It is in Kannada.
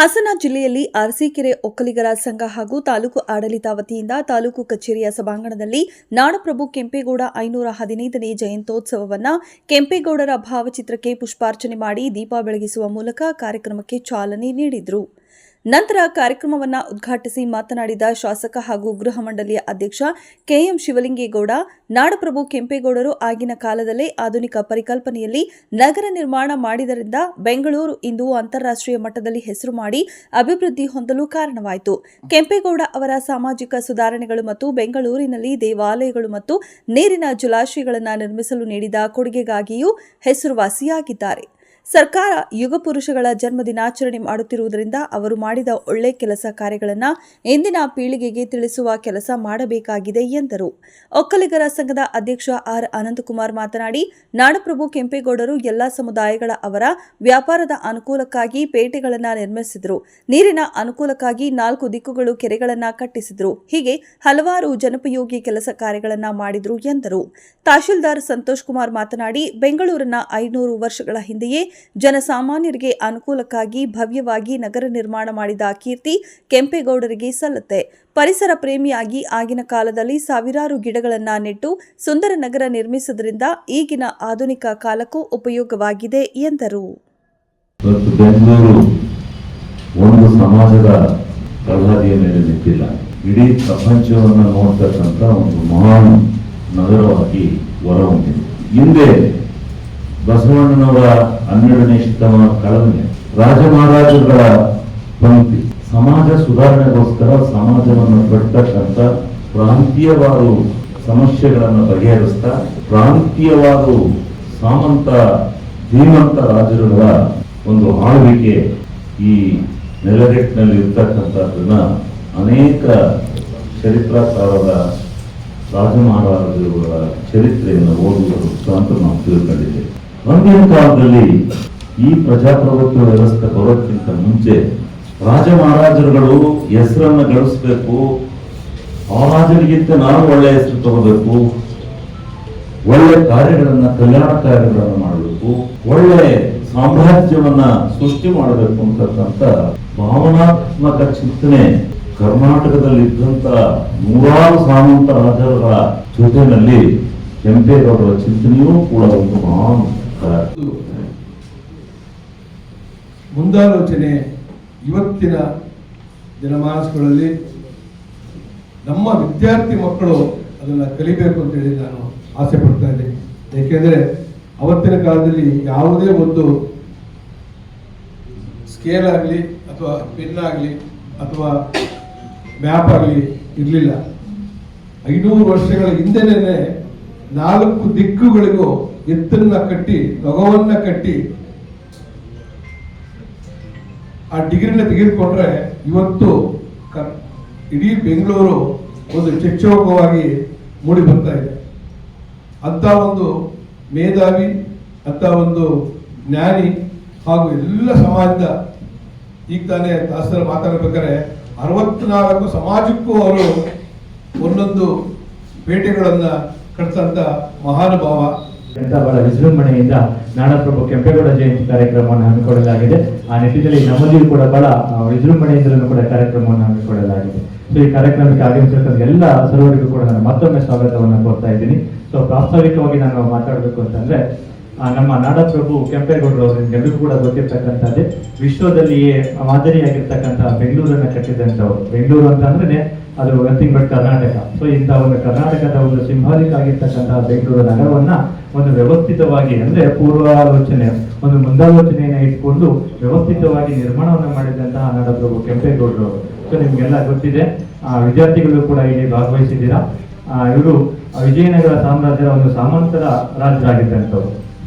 ಹಾಸನ ಜಿಲ್ಲೆಯಲ್ಲಿ ಅರಸೀಕೆರೆ ಒಕ್ಕಲಿಗರ ಸಂಘ ಹಾಗೂ ತಾಲೂಕು ಆಡಳಿತ ವತಿಯಿಂದ ತಾಲೂಕು ಕಚೇರಿಯ ಸಭಾಂಗಣದಲ್ಲಿ ನಾಡಪ್ರಭು ಕೆಂಪೇಗೌಡ 515ನೇ ಜಯಂತ್ಯೋತ್ಸವವನ್ನು ಕೆಂಪೇಗೌಡರ ಭಾವಚಿತ್ರಕ್ಕೆ ಪುಷ್ಪಾರ್ಚನೆ ಮಾಡಿ ದೀಪ ಬೆಳಗಿಸುವ ಮೂಲಕ ಕಾರ್ಯಕ್ರಮಕ್ಕೆ ಚಾಲನೆ ನೀಡಿದರು. ನಂತರ ಕಾರ್ಯಕ್ರಮವನ್ನು ಉದ್ಘಾಟಿಸಿ ಮಾತನಾಡಿದ ಶಾಸಕ ಹಾಗೂ ಗೃಹ ಮಂಡಳಿಯ ಅಧ್ಯಕ್ಷ ಕೆಎಂ ಶಿವಲಿಂಗೇಗೌಡ, ನಾಡಪ್ರಭು ಕೆಂಪೇಗೌಡರು ಆಗಿನ ಕಾಲದಲ್ಲೇ ಆಧುನಿಕ ಪರಿಕಲ್ಪನೆಯಲ್ಲಿ ನಗರ ನಿರ್ಮಾಣ ಮಾಡಿದರಿಂದ ಬೆಂಗಳೂರು ಇಂದು ಅಂತಾರಾಷ್ಟ್ರೀಯ ಮಟ್ಟದಲ್ಲಿ ಹೆಸರು ಮಾಡಿ ಅಭಿವೃದ್ಧಿ ಹೊಂದಲು ಕಾರಣವಾಯಿತು. ಕೆಂಪೇಗೌಡ ಅವರ ಸಾಮಾಜಿಕ ಸುಧಾರಣೆಗಳು ಮತ್ತು ಬೆಂಗಳೂರಿನಲ್ಲಿ ದೇವಾಲಯಗಳು ಮತ್ತು ನೀರಿನ ಜಲಾಶಯಗಳನ್ನು ನಿರ್ಮಿಸಲು ನೀಡಿದ ಕೊಡುಗೆಗಾಗಿಯೂ ಹೆಸರುವಾಸಿಯಾಗಿದ್ದಾರೆ. ಸರ್ಕಾರ ಯುಗ ಪುರುಷಗಳ ಜನ್ಮ ದಿನಾಚರಣೆ ಮಾಡುತ್ತಿರುವುದರಿಂದ ಅವರು ಮಾಡಿದ ಒಳ್ಳೆ ಕೆಲಸ ಕಾರ್ಯಗಳನ್ನು ಇಂದಿನ ಪೀಳಿಗೆಗೆ ತಿಳಿಸುವ ಕೆಲಸ ಮಾಡಬೇಕಾಗಿದೆ ಎಂದರು. ಒಕ್ಕಲಿಗರ ಸಂಘದ ಅಧ್ಯಕ್ಷ ಆರ್ ಅನಂತಕುಮಾರ್ ಮಾತನಾಡಿ, ನಾಡಪ್ರಭು ಕೆಂಪೇಗೌಡರು ಎಲ್ಲ ಸಮುದಾಯಗಳ ಅವರ ವ್ಯಾಪಾರದ ಅನುಕೂಲಕ್ಕಾಗಿ ಪೇಟೆಗಳನ್ನು ನಿರ್ಮಿಸಿದರು. ನೀರಿನ ಅನುಕೂಲಕ್ಕಾಗಿ 4 ದಿಕ್ಕುಗಳು ಕೆರೆಗಳನ್ನು ಕಟ್ಟಿಸಿದರು. ಹೀಗೆ ಹಲವಾರು ಜನೋಪಯೋಗಿ ಕೆಲಸ ಕಾರ್ಯಗಳನ್ನು ಮಾಡಿದರು ಎಂದರು. ತಹಶೀಲ್ದಾರ್ ಸಂತೋಷ್ ಕುಮಾರ್ ಮಾತನಾಡಿ, ಬೆಂಗಳೂರನ್ನ 500 ವರ್ಷಗಳ ಹಿಂದೆಯೇ ಜನಸಾಮಾನ್ಯರಿಗೆ ಅನುಕೂಲಕ್ಕಾಗಿ ಭವ್ಯವಾಗಿ ನಗರ ನಿರ್ಮಾಣ ಮಾಡಿದ ಕೀರ್ತಿ ಕೆಂಪೇಗೌಡರಿಗೆ ಸಲ್ಲುತ್ತೆ. ಪರಿಸರ ಪ್ರೇಮಿಯಾಗಿ ಆಗಿನ ಕಾಲದಲ್ಲಿ ಸಾವಿರಾರು ಗಿಡಗಳನ್ನು ನೆಟ್ಟು ಸುಂದರ ನಗರ ನಿರ್ಮಿಸುವುದರಿಂದ ಈಗಿನ ಆಧುನಿಕ ಕಾಲಕ್ಕೂ ಉಪಯೋಗವಾಗಿದೆ ಎಂದರು. ಬೆಂಗಳೂರು ಒಂದು ಸಮಾಜದ ಪ್ರಹ್ಲಾದಿಯ ಮೇಲೆ ನಿಂತಿಲ್ಲ, ಇಡೀ ಪ್ರಪಂಚವನ್ನು ನೋಡ್ತಕ್ಕಂಥ ಒಂದು ಮಹಾನ್ ನಗರವಾಗಿ ಹೊರಹೊಮ್ಮಿದೆ. ಹಿಂದೆ ಬಸವಣ್ಣನವರ 12ನೇ ಶತಮಾನ ಕಳೆದ ರಾಜ ಮಹಾರಾಜರುಗಳ ಪಂಕ್ತಿ ಸಮಾಜ ಸುಧಾರಣೆಗೋಸ್ಕರ ಸಮಾಜವನ್ನು ಕಟ್ಟತಕ್ಕಂಥ ಪ್ರಾಂತೀಯವಾದ ಸಮಸ್ಯೆಗಳನ್ನು ಬಗೆಹರಿಸ್ತಾ ಪ್ರಾಂತೀಯವಾದ ಸಾಮಂತ ಧೀಮಂತ ರಾಜರುಗಳ ಒಂದು ಆಳ್ವಿಕೆ ಈ ನೆಲಗಟ್ಟಿನಲ್ಲಿ ಇರ್ತಕ್ಕಂಥದ್ದನ್ನ ಅನೇಕ ಚರಿತ್ರಕಾರರ ರಾಜ ಮಹಾರಾಜರುಗಳ ಚರಿತ್ರೆಯನ್ನು ಓದುವುದರ ಅಂತ ನಾವು ತಿಳ್ಕೊಂಡಿದ್ದೇವೆ. ಅಂದಿನ ಕಾಲದಲ್ಲಿ ಈ ಪ್ರಜಾಪ್ರಭುತ್ವ ವ್ಯವಸ್ಥೆ ಬರೋಕ್ಕಿಂತ ಮುಂಚೆ ರಾಜ ಮಹಾರಾಜರುಗಳು ಹೆಸರನ್ನು ಗಳಿಸಬೇಕು, ಆ ರಾಜರಿಗಿಂತ ನಾವು ಒಳ್ಳೆಯ ಹೆಸರು ತಗೋಬೇಕು, ಒಳ್ಳೆ ಕಾರ್ಯಗಳನ್ನ ಕಲ್ಯಾಣ ಕಾರ್ಯಗಳನ್ನು ಮಾಡಬೇಕು, ಒಳ್ಳೆ ಸಾಮ್ರಾಜ್ಯವನ್ನ ಸೃಷ್ಟಿ ಮಾಡಬೇಕು ಅಂತಕ್ಕಂಥ ಭಾವನಾತ್ಮಕ ಚಿಂತನೆ ಕರ್ನಾಟಕದಲ್ಲಿ ಇದ್ದಂತ ನೂರಾರು ಸಾಮಂತ ರಾಜರ ಜೊತೆಯಲ್ಲಿ ಕೆಂಪೇಗೌಡರ ಚಿಂತನೆಯೂ ಕೂಡ ಒಂದು ಮಹಾನ್ ಮುಂದಾಲೋಚನೆ ಇವತ್ತಿನ ಜನಮಾನಸಗಳಲ್ಲಿ ನಮ್ಮ ವಿದ್ಯಾರ್ಥಿ ಮಕ್ಕಳು ಅದನ್ನು ಕಲಿಬೇಕು ಅಂತೇಳಿ ನಾನು ಆಸೆ ಪಡ್ತಾ ಇದ್ದೀನಿ. ಏಕೆಂದರೆ ಅವತ್ತಿನ ಕಾಲದಲ್ಲಿ ಯಾವುದೇ ಒಂದು ಸ್ಕೇಲ್ ಆಗಲಿ ಅಥವಾ ಪೆನ್ ಆಗಲಿ ಅಥವಾ ಮ್ಯಾಪ್ ಆಗಲಿ ಇರಲಿಲ್ಲ. 500 ವರ್ಷಗಳ ಹಿಂದೆನೇ 4 ದಿಕ್ಕುಗಳಿಗೂ ಎತ್ತನ್ನ ಕಟ್ಟಿ ಲೋಗವನ್ನ ಕಟ್ಟಿ ಆ ಡಿಗ್ರಿನ ತೆಗೆದುಕೊಂಡ್ರೆ ಇವತ್ತು ಇಡೀ ಬೆಂಗಳೂರು ಒಂದು ಚಚ್ಚೌಕವಾಗಿ ಮೂಡಿ ಬರ್ತಾ ಇದೆ. ಅಂತ ಒಂದು ಮೇಧಾವಿ, ಅಂತ ಒಂದು ಜ್ಞಾನಿ ಹಾಗೂ ಎಲ್ಲ ಸಮಾಜದ ಈಗ ತಾನೇ ದಾಸರ ಮಾತಾಡಬೇಕಾದ್ರೆ 64 ಸಮಾಜಕ್ಕೂ ಅವರು ಒಂದೊಂದು ಪೇಟೆಗಳನ್ನ ಕಟ್ಟಿಸಂತ ಮಹಾನುಭಾವ. ಬಹಳ ವಿಜೃಂಭಣೆಯಿಂದ ನಾಡಪ್ರಭು ಕೆಂಪೇಗೌಡ ಜಯಂತಿ ಕಾರ್ಯಕ್ರಮವನ್ನು ಹಮ್ಮಿಕೊಳ್ಳಲಾಗಿದೆ. ಆ ನಿಟ್ಟಿನಲ್ಲಿ ನಮ್ಮಲ್ಲಿಯೂ ಕೂಡ ಬಹಳ ವಿಜೃಂಭಣೆಯಿಂದಲೂ ಕೂಡ ಕಾರ್ಯಕ್ರಮವನ್ನು ಹಮ್ಮಿಕೊಳ್ಳಲಾಗಿದೆ. ಸೊ ಈ ಕಾರ್ಯಕ್ರಮಕ್ಕೆ ಆಗಮಿಸಿದ ಎಲ್ಲ ಸರ್ವರಿಗೂ ಕೂಡ ನಾನು ಮತ್ತೊಮ್ಮೆ ಸ್ವಾಗತವನ್ನು ಕೋರ್ತಾ ಇದ್ದೀನಿ. ಸೊ ಪ್ರಾಸ್ತಾವಿಕವಾಗಿ ನಾನು ಮಾತಾಡಬೇಕು ಅಂತಂದ್ರೆ, ನಮ್ಮ ನಾಡಪ್ರಭು ಕೆಂಪೇಗೌಡರು ಅವರಿಗೆಲ್ಲರಿಗೂ ಕೂಡ ಗೊತ್ತಿರ್ತಕ್ಕಂಥದ್ದೇ ವಿಶ್ವದಲ್ಲಿಯೇ ಮಾದರಿಯಾಗಿರ್ತಕ್ಕಂಥ ಬೆಂಗಳೂರನ್ನು ಕಟ್ಟಿದಂಥವ್ರು. ಬೆಂಗಳೂರು ಅಂತ ಅಂದ್ರೆ ಅದು ನಥಿಂಗ್ ಬಟ್ ಕರ್ನಾಟಕ. ಸೊ ಇಂಥ ಒಂದು ಕರ್ನಾಟಕದ ಒಂದು ಸಿಂಹಾಲಿಕ್ ಆಗಿರ್ತಕ್ಕಂತಹ ಬೆಂಗಳೂರು ನಗರವನ್ನ ಒಂದು ವ್ಯವಸ್ಥಿತವಾಗಿ ಅಂದ್ರೆ ಪೂರ್ವಾಲೋಚನೆ ಒಂದು ಮುಂದಾಲೋಚನೆಯನ್ನ ಇಟ್ಕೊಂಡು ವ್ಯವಸ್ಥಿತವಾಗಿ ನಿರ್ಮಾಣವನ್ನು ಮಾಡಿದಂತಹ ನಾಡಪ್ರಭು ಕೆಂಪೇಗೌಡರು. ಸೊ ನಿಮ್ಗೆಲ್ಲ ಗೊತ್ತಿದೆ, ವಿದ್ಯಾರ್ಥಿಗಳು ಕೂಡ ಇಲ್ಲಿ ಭಾಗವಹಿಸಿದ್ದೀರಾ. ಇವರು ವಿಜಯನಗರ ಸಾಮ್ರಾಜ್ಯದ ಒಂದು ಸಾಮಂತರ ರಾಜರಾಗಿದ್ದಂಥವ್ರು.